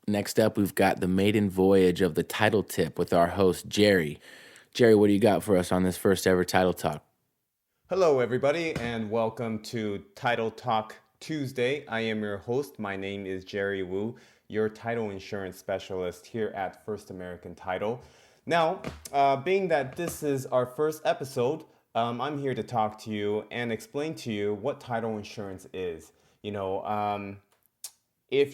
Next up, we've got the maiden voyage of the title tip with our host, Jerry. Jerry, what do you got for us on this first ever title talk? Hello, everybody, and welcome to Title Talk Tuesday. I am your host. My name is Jerry Wu, your title insurance specialist here at First American Title. Now, being that this is our first episode, I'm here to talk to you and explain to you what title insurance is. If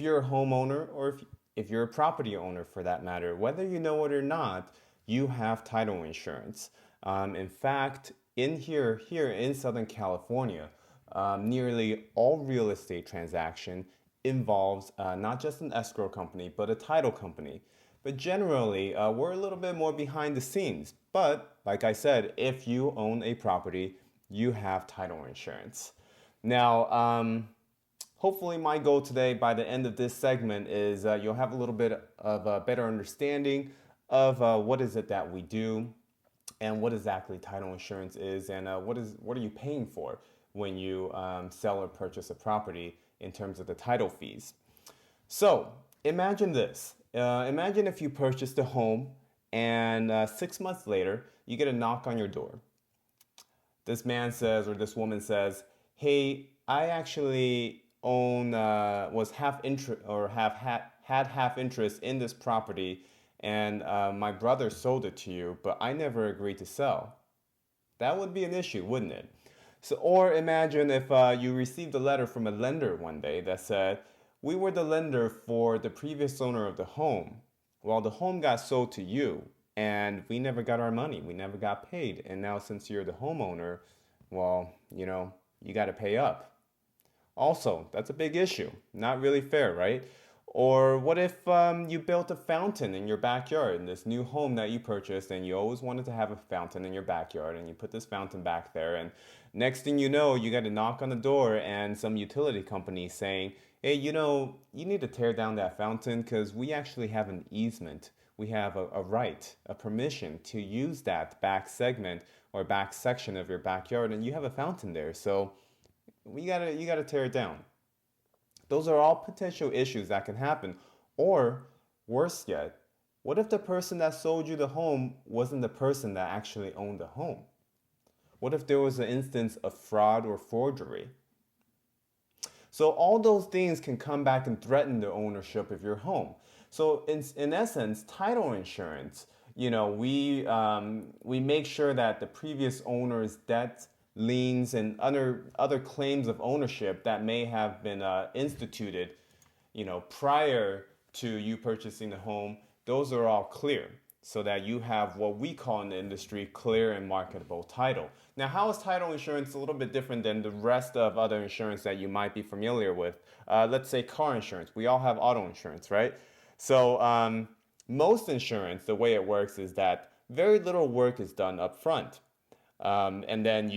you're a homeowner or if you're a property owner for that matter, whether you know it or not, you have title insurance. In fact, here in Southern California, nearly all real estate transaction involves not just an escrow company, but a title company. But generally, we're a little bit more behind the scenes. But like I said, if you own a property, you have title insurance. Now, hopefully my goal today by the end of this segment is you'll have a little bit of a better understanding of what is it that we do and what exactly title insurance is and what are you paying for when you sell or purchase a property in terms of the title fees. So imagine this. Imagine if you purchased a home and 6 months later you get a knock on your door. This man says or this woman says, "Hey, I actually own was half interest or have had half interest in this property, and my brother sold it to you, but I never agreed to sell." That would be an issue, wouldn't it? So, or imagine if you received a letter from a lender one day that said, "We were the lender for the previous owner of the home. Well, the home got sold to you, and we never got our money. We never got paid. And now, since you're the homeowner, well, you got to pay up." Also, that's a big issue. Not really fair, right? Or what if you built a fountain in your backyard in this new home that you purchased and you always wanted to have a fountain in your backyard and you put this fountain back there and next thing you know, you got a knock on the door and some utility company saying, "Hey, you need to tear down that fountain because we actually have an easement. We have a right, a permission to use that back segment or back section of your backyard and you have a fountain there. So you gotta tear it down." Those are all potential issues that can happen. Or worse yet, what if the person that sold you the home wasn't the person that actually owned the home? What if there was an instance of fraud or forgery? So all those things can come back and threaten the ownership of your home. So in essence, title insurance, we make sure that the previous owner's debts, liens, and other claims of ownership that may have been instituted, prior to you purchasing the home, those are all clear so that you have what we call in the industry clear and marketable title. Now, how is title insurance a little bit different than the rest of other insurance that you might be familiar with? Let's say car insurance. We all have auto insurance, right? So, most insurance, the way it works is that very little work is done up front. And then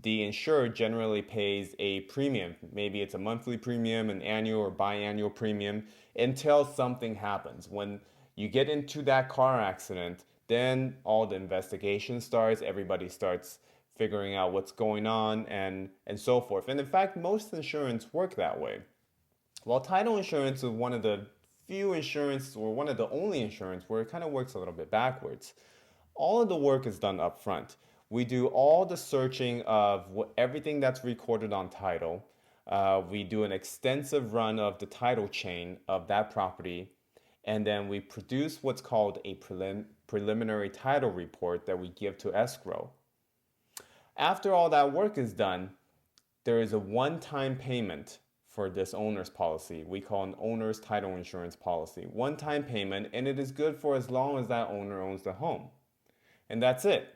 the insurer generally pays a premium. Maybe it's a monthly premium, an annual or biannual premium until something happens. When you get into that car accident, then all the investigation starts, everybody starts figuring out what's going on and so forth. And in fact, most insurance work that way. While title insurance is one of the few insurance or one of the only insurance where it kind of works a little bit backwards. All of the work is done up front. We do all the searching of everything that's recorded on title. We do an extensive run of the title chain of that property, and then we produce what's called a preliminary title report that we give to escrow. After all that work is done, there is a one-time payment for this owner's policy. We call an owner's title insurance policy. One-time payment, and it is good for as long as that owner owns the home. And that's it.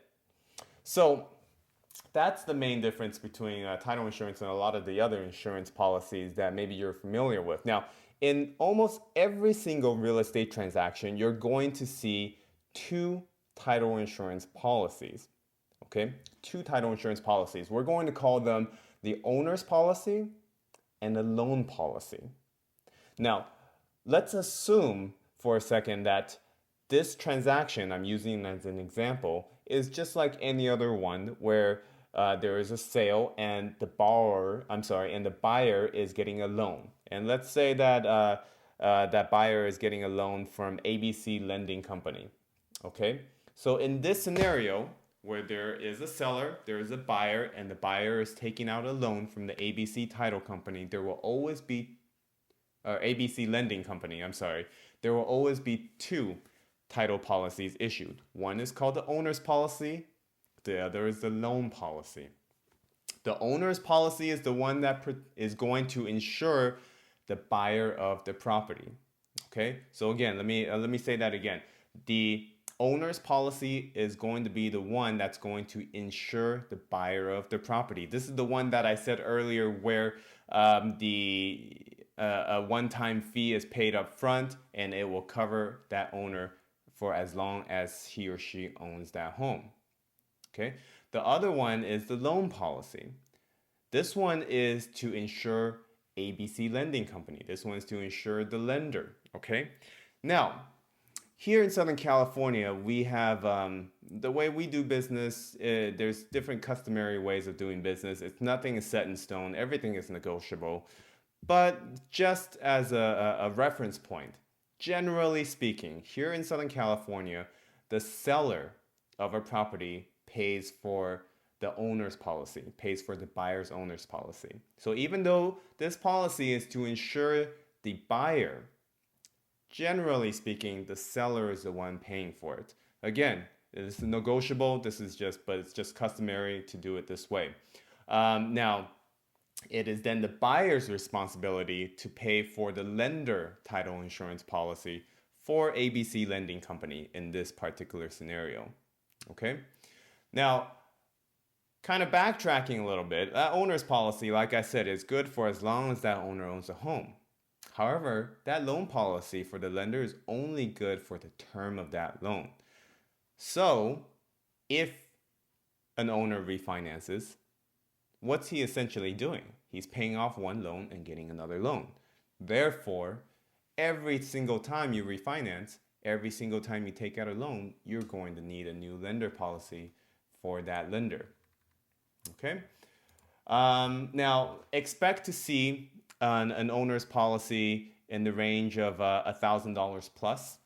So that's the main difference between title insurance and a lot of the other insurance policies that maybe you're familiar with. Now, in almost every single real estate transaction, you're going to see two title insurance policies. Okay, two title insurance policies. We're going to call them the owner's policy and the loan policy. Now, let's assume for a second that this transaction I'm using as an example is just like any other one where there is a sale and the buyer is getting a loan. And let's say that that buyer is getting a loan from ABC Lending Company. Okay, so in this scenario where there is a seller, there is a buyer, and the buyer is taking out a loan from the ABC Title Company, there will always be, or ABC Lending Company, I'm sorry, there will always be two title policies issued. One is called the owner's policy, the other is the loan policy. The owner's policy is the one that is going to insure the buyer of the property. Okay, so again, let me say that again. The owner's policy is going to be the one that's going to insure the buyer of the property. This is the one that I said earlier, where a one-time fee is paid up front, and it will cover that owner for as long as he or she owns that home. Okay. The other one is the loan policy. This one is to insure ABC Lending Company. This one is to insure the lender. Okay. Now, here in Southern California, we have the way we do business. There's different customary ways of doing business. Nothing is set in stone. Everything is negotiable. But just as a reference point, generally speaking, here in Southern California, the seller of a property pays for the owner's policy, pays for the buyer's owner's policy. So even though this policy is to insure the buyer, generally speaking, the seller is the one paying for it. Again, this is negotiable. But it's just customary to do it this way. Now, it is then the buyer's responsibility to pay for the lender title insurance policy for ABC Lending Company in this particular scenario. Okay? Now, kind of backtracking a little bit, that owner's policy, like I said, is good for as long as that owner owns a home. However, that loan policy for the lender is only good for the term of that loan. So, if an owner refinances, what's he essentially doing? He's paying off one loan and getting another loan. Therefore, every single time you refinance, every single time you take out a loan, you're going to need a new lender policy for that lender. Okay? Now, expect to see an owner's policy in the range of $1,000 plus.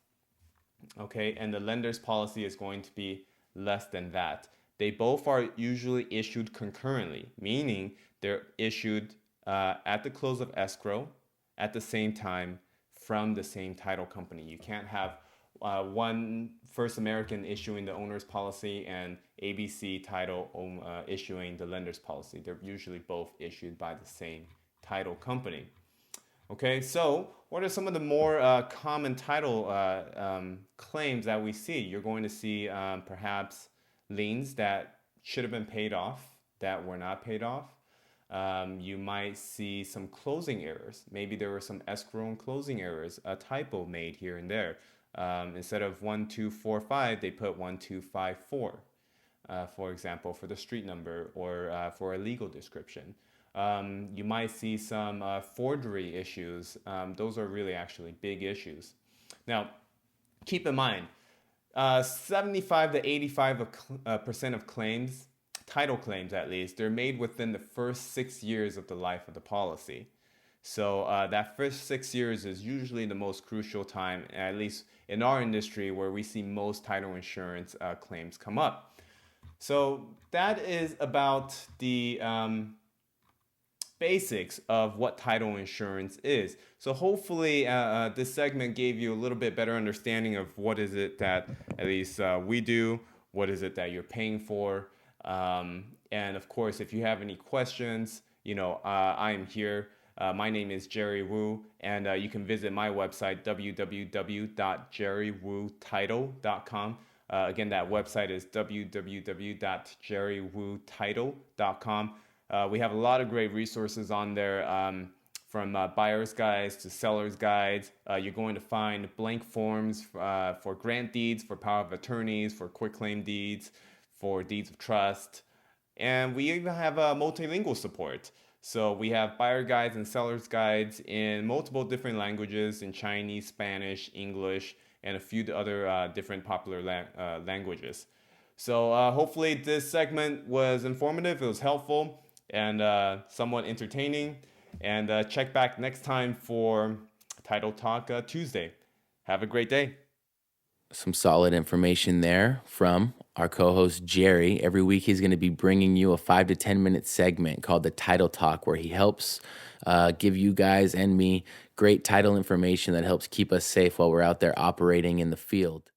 Okay? And the lender's policy is going to be less than that. They both are usually issued concurrently, meaning they're issued at the close of escrow at the same time from the same title company. You can't have one First American issuing the owner's policy and ABC Title issuing the lender's policy. They're usually both issued by the same title company. Okay, so what are some of the more common title claims that we see? You're going to see perhaps liens that should have been paid off that were not paid off. You might see some closing errors. Maybe there were some escrow and closing errors, a typo made here and there. Instead of 1245, they put 1254, for example, for the street number or for a legal description. You might see some forgery issues. Those are really actually big issues. Now, keep in mind, 75 to 85% of claims, title claims at least, they're made within the first 6 years of the life of the policy. So that first 6 years is usually the most crucial time, at least in our industry, where we see most title insurance claims come up. So that is about the basics of what title insurance is. So hopefully this segment gave you a little bit better understanding of what is it that at least we do, what is it that you're paying for. And of course, if you have any questions, I am here. My name is Jerry Wu, and you can visit my website, www.jerrywootitle.com. Again, that website is www.jerrywootitle.com. We have a lot of great resources on there, from buyer's guides to seller's guides. You're going to find blank forms for grant deeds, for power of attorneys, for quitclaim deeds, for deeds of trust. And we even have multilingual support. So we have buyer guides and seller's guides in multiple different languages, in Chinese, Spanish, English, and a few other different popular languages. So hopefully this segment was informative, it was helpful, and somewhat entertaining. And check back next time for Title Talk Tuesday. Have a great day. Some solid information there from our co-host Jerry. Every week he's going to be bringing you a 5 to 10 minute segment called the Title Talk, where he helps give you guys and me great title information that helps keep us safe while we're out there operating in the field.